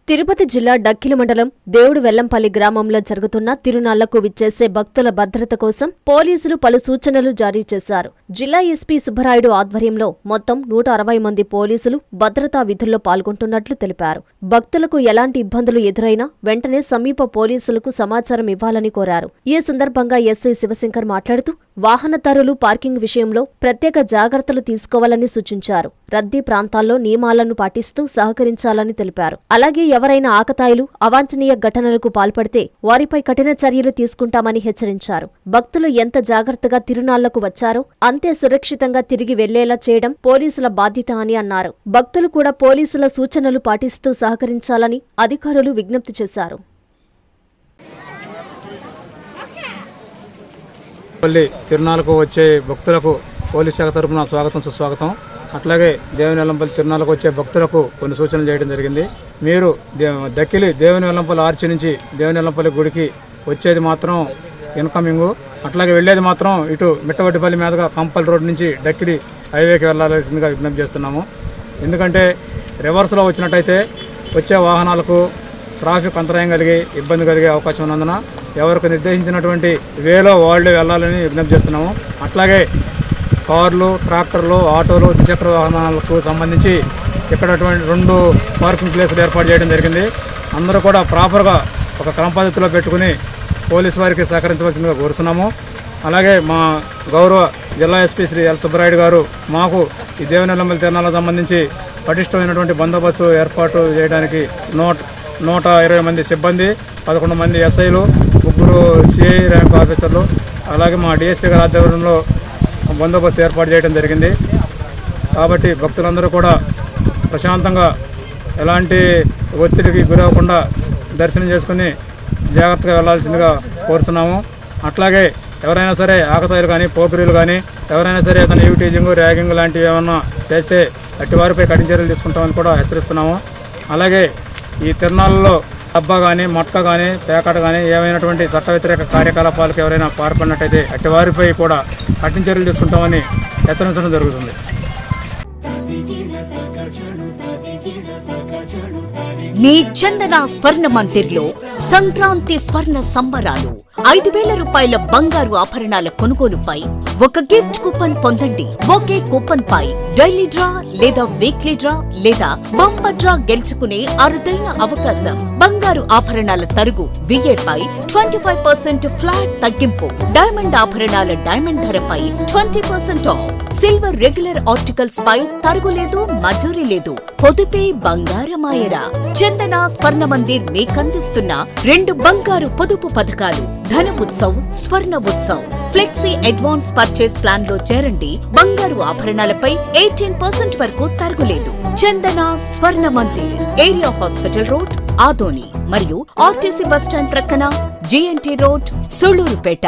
తిరుపతి జిల్లా డక్కిలి మండలం దేవుడు వెల్లంపల్లి గ్రామంలో జరుగుతున్న తిరునాళ్లకు విచ్చేసే భక్తుల భద్రత కోసం పోలీసులు పలు సూచనలు జారీ చేశారు. జిల్లా ఎస్పీ సుబ్బరాయుడు ఆధ్వర్యంలో మొత్తం 160 మంది పోలీసులు భద్రతా విధుల్లో పాల్గొంటున్నట్లు తెలిపారు. భక్తులకు ఎలాంటి ఇబ్బందులు ఎదురైనా వెంటనే సమీప పోలీసులకు సమాచారం ఇవ్వాలని కోరారు. ఈ సందర్భంగా ఎస్ఐ శివశంకర్ మాట్లాడుతూ వాహనదారులు పార్కింగ్ విషయంలో ప్రత్యేక జాగ్రత్తలు తీసుకోవాలని సూచించారు. రద్దీ ప్రాంతాల్లో నియమాలను పాటిస్తూ సహకరించాలని తెలిపారు. అలాగే ఎవరైనా ఆకతాయిలు అవాంఛనీయ ఘటనలకు పాల్పడితే వారిపై కఠిన చర్యలు తీసుకుంటామని హెచ్చరించారు. భక్తులు ఎంత జాగ్రత్తగా తిరునాళ్లకు వచ్చారో అంతే సురక్షితంగా తిరిగి వెళ్లేలా చేయడం పోలీసుల బాధ్యత అని అన్నారు. భక్తులు కూడా పోలీసుల సూచనలు పాటిస్తూ సహకరించాలని అధికారులు విజ్ఞప్తి చేశారు. తిరునాళ్లకు వచ్చే భక్తులకు పోలీస్ శాఖ తరఫున స్వాగతం సుస్వాగతం. అట్లాగే దేవుని వెల్లంపల్లి తిరునాళ్లకు వచ్చే భక్తులకు కొన్ని సూచనలు చేయడం జరిగింది. మీరు దక్కిలి దేవుని వెల్లంపల్లి ఆర్చి నుంచి దేవుని వెల్లంపల్లి గుడికి వచ్చేది మాత్రం ఇన్కమింగ్, అట్లాగే వెళ్లేది మాత్రం ఇటు మిట్టవడ్డిపల్లి మీదుగా కంపల్ రోడ్ నుంచి డక్కిలి హైవేకి వెళ్లాల్సిందిగా విజ్ఞప్తి చేస్తున్నాము. ఎందుకంటే రివర్స్లో వచ్చినట్టయితే వచ్చే వాహనాలకు ట్రాఫిక్ అంతరాయం కలిగి ఇబ్బంది కలిగే అవకాశం ఉన్నందున ఎవరికి నిర్దేశించినటువంటి వేలో వాళ్లే వెళ్లాలని విజ్ఞప్తి చేస్తున్నాము. అట్లాగే కార్లు, ట్రాక్టర్లు, ఆటోలు, ద్విచక్ర వాహనాలకు సంబంధించి ఇక్కడ 2 పార్కింగ్ ప్లేసులు ఏర్పాటు చేయడం జరిగింది. అందరూ కూడా ప్రాపర్గా ఒక క్రమ పద్ధతిలో పెట్టుకుని పోలీసు వారికి సహకరించవలసిందిగా కోరుతున్నాము. అలాగే మా గౌరవ జిల్లా ఎస్పీ శ్రీ ఎల్ సుబ్బరాయుడు గారు మాకు ఈ దేవుని వెల్లంపల్లి తిరునాళ్లకు సంబంధించి పటిష్టమైనటువంటి బందోబస్తు ఏర్పాటు చేయడానికి 120 మంది సిబ్బంది, 11 మంది ఎస్ఐలు, 3 సిఐ ర్యాంక్ ఆఫీసర్లు, అలాగే మా డిఎస్పీ గారి ఆధ్వర్యంలో బందోబస్తు ఏర్పాటు చేయడం జరిగింది. కాబట్టి భక్తులందరూ కూడా ప్రశాంతంగా ఎలాంటి ఒత్తిడికి గురవకుండా దర్శనం చేసుకుని జాగ్రత్తగా వెళ్లాల్సిందిగా కోరుతున్నాము. అట్లాగే ఎవరైనా సరే ఆకతాయిలు కానీ పోకిరీలు కానీ ఎవరైనా సరే అతను ఈవిటీజింగ్, ర్యాగింగ్ లాంటివి ఏమన్నా చేస్తే అట్టి వారిపై కఠిన చర్యలు తీసుకుంటామని కూడా హెచ్చరిస్తున్నాము. అలాగే ఈ తిరునాళ్ళలో డబ్బా కానీ, మట్క కానీ, పేకాట కానీ ఏమైనటువంటి చట్ట వ్యతిరేక కార్యకలాపాలకు ఎవరైనా పాల్పడినట్టయితే అట్టి వారిపై కూడా కఠిన చర్యలు తీసుకుంటామని హెచ్చరించడం జరుగుతుంది. మీ చందన స్వర్ణ మందిర్లో సంక్రాంతి స్వర్ణ సంబరాలు. 5,000 రూపాయల బంగారు ఆభరణాల కొనుగోలుపై ఒక గిఫ్ట్ కూపన్ పొందండి. ఒకే కూపన్ పై డైలీ డ్రా లేదా వీక్లీ డ్రా లేదా బంపర్ డ్రా గెలుచుకునే అరుదైన అవకాశం. బంగారు ఆభరణాల తరుగు VA పై 25% ఫ్లాట్ తగ్గింపు. డైమండ్ ఆభరణాల డైమండ్ ధరపై 20% ఆఫ్. సిల్వర్ రెగ్యులర్ ఆర్టికల్స్ పై తరుగులేదు, మజూరీ లేదు. పొదుపే బంగారమాయరా. చందన స్వర్ణ మందిర్ మీకందిస్తున్న 2 బంగారు పొదుపు పథకాలు. ధన ఉత్సవ్, స్వర్ణ Utsav. Flexi advance purchase plan లో చేరండి. బంగారు ఆభరణాలపై 18% వరకు తరుగులేదు. చందన స్వర్ణ Mandir, area hospital road, Adoni మరియు ఆర్టీసీ బస్టాండ్ ప్రక్కన, GNT రోడ్, సుళ్లూరుపేట.